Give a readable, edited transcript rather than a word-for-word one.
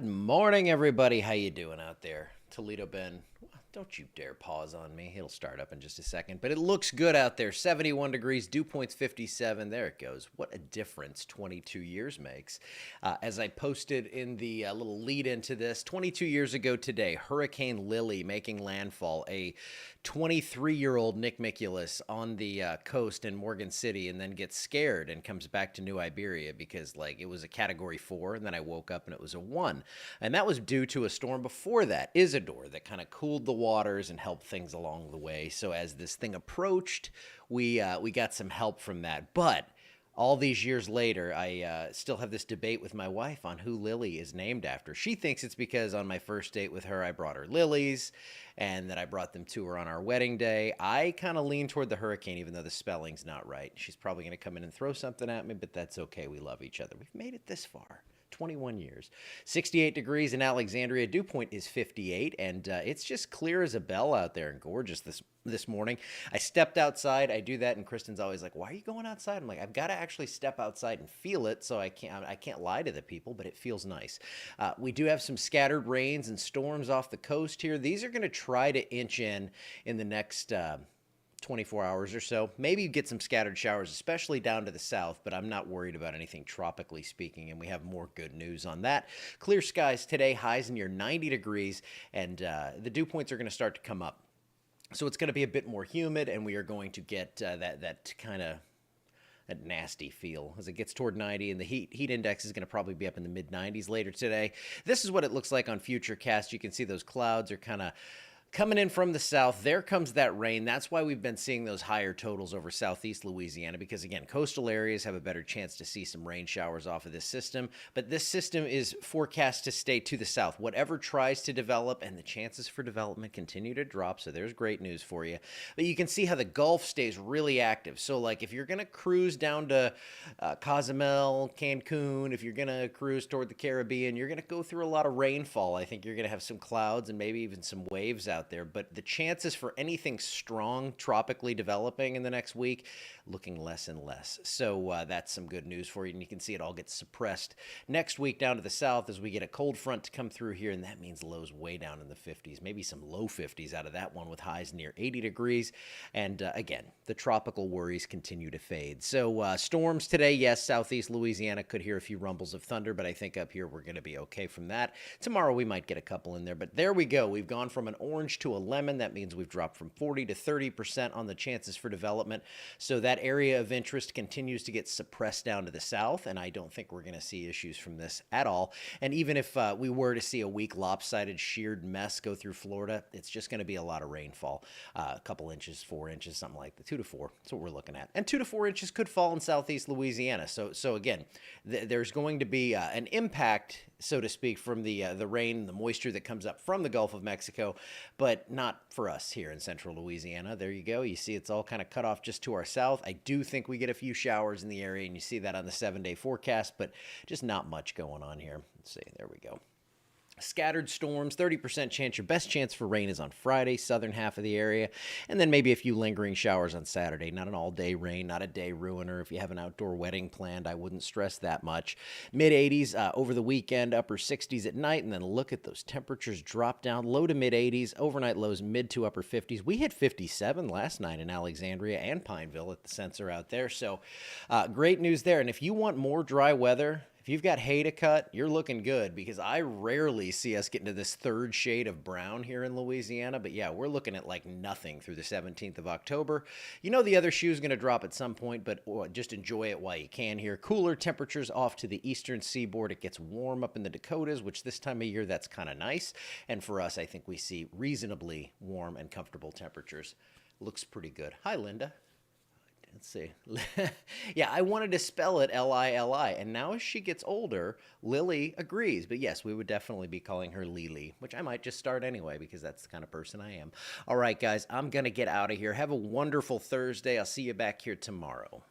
Good morning, everybody. How you doing out there? Toledo Ben, don't you dare pause on me. It'll start up in just a second. But it looks good out there. 71 degrees, dew point's 57. There it goes. What a difference 22 years makes. As I posted in the little lead into this, 22 years ago today, Hurricane Lili making landfall. A 23-year-old Nick Miculus on the coast in Morgan City, and then gets scared and comes back to New Iberia because it was a category 4, and then I woke up and it was a 1. And that was due to a storm before that, Isidore, that kind of cooled the waters and helped things along the way. So as this thing approached, we got some help from that. But all these years later, I still have this debate with my wife on who Lily is named after. She thinks it's because on my first date with her, I brought her lilies and that I brought them to her on our wedding day. I kind of lean toward the hurricane, even though the spelling's not right. She's probably going to come in and throw something at me, but that's okay. We love each other. We've made it this far. 21 years. 68 degrees in Alexandria. Dew point is 58, and it's just clear as a bell out there and gorgeous this morning. I stepped outside. I do that, and Kristen's always like, "Why are you going outside?" I'm like, "I've got to actually step outside and feel it, so I can't lie to the people, but it feels nice." We do have some scattered rains and storms off the coast here. These are going to try to inch in the next 24 hours or so. Maybe get some scattered showers, especially down to the south, but I'm not worried about anything tropically speaking, and we have more good news on that. Clear skies today, highs near 90 degrees, and the dew points are going to start to come up. So it's going to be a bit more humid, and we are going to get that kind of that nasty feel as it gets toward 90, and the heat index is going to probably be up in the mid 90s later today. This is what it looks like on Futurecast. You can see those clouds are kind of coming in from the south. There comes that rain. That's why we've been seeing those higher totals over southeast Louisiana, because again, coastal areas have a better chance to see some rain showers off of this system. But this system is forecast to stay to the south. Whatever tries to develop, and the chances for development continue to drop. So there's great news for you. But you can see how the Gulf stays really active. So if you're going to cruise down to Cozumel, Cancun, if you're going to cruise toward the Caribbean, you're going to go through a lot of rainfall. I think you're going to have some clouds and maybe even some waves out there, but the chances for anything strong tropically developing in the next week looking less and less. So that's some good news for you, and you can see it all gets suppressed next week down to the south as we get a cold front to come through here, and that means lows way down in the 50s, maybe some low 50s out of that one with highs near 80 degrees. And again, the tropical worries continue to fade. So storms today, yes, southeast Louisiana could hear a few rumbles of thunder, but I think up here we're going to be okay from that. Tomorrow we might get a couple in there, but there we go. We've gone from an orange to a lemon. That means we've dropped from 40 to 30% on the chances for development. So that area of interest continues to get suppressed down to the south, and I don't think we're going to see issues from this at all. And even if we were to see a weak lopsided sheared mess go through Florida, it's just going to be a lot of rainfall, a couple inches, 4 inches, something like that. 2 to 4. That's what we're looking at. And 2 to 4 inches could fall in southeast Louisiana. So again, there's going to be an impact, so to speak, from the rain, the moisture that comes up from the Gulf of Mexico, but not for us here in central Louisiana. There you go. You see it's all kind of cut off just to our south. I do think we get a few showers in the area, and you see that on the 7-day forecast, but just not much going on here. Let's see. There we go. Scattered storms, 30% chance. Your best chance for rain is on Friday, southern half of the area, and then maybe a few lingering showers on Saturday. Not an all-day rain, not a day ruiner. If you have an outdoor wedding planned, I wouldn't stress that much. Mid-80s over the weekend, upper 60s at night, and then look at those temperatures drop down. Low to mid-80s, overnight lows mid to upper 50s. We hit 57 last night in Alexandria and Pineville at the sensor out there, so great news there. And if you want more dry weather, if you've got hay to cut, you're looking good, because I rarely see us get into this third shade of brown here in Louisiana. But yeah, we're looking at nothing through the 17th of October. You know the other shoe is going to drop at some point, but just enjoy it while you can here. Cooler temperatures off to the eastern seaboard. It gets warm up in the Dakotas, which this time of year, that's kind of nice. And for us, I think we see reasonably warm and comfortable temperatures. Looks pretty good. Hi, Linda. Let's see. Yeah, I wanted to spell it Lili, and now as she gets older, Lily agrees. But yes, we would definitely be calling her Lili, which I might just start anyway, because that's the kind of person I am. All right, guys, I'm going to get out of here. Have a wonderful Thursday. I'll see you back here tomorrow.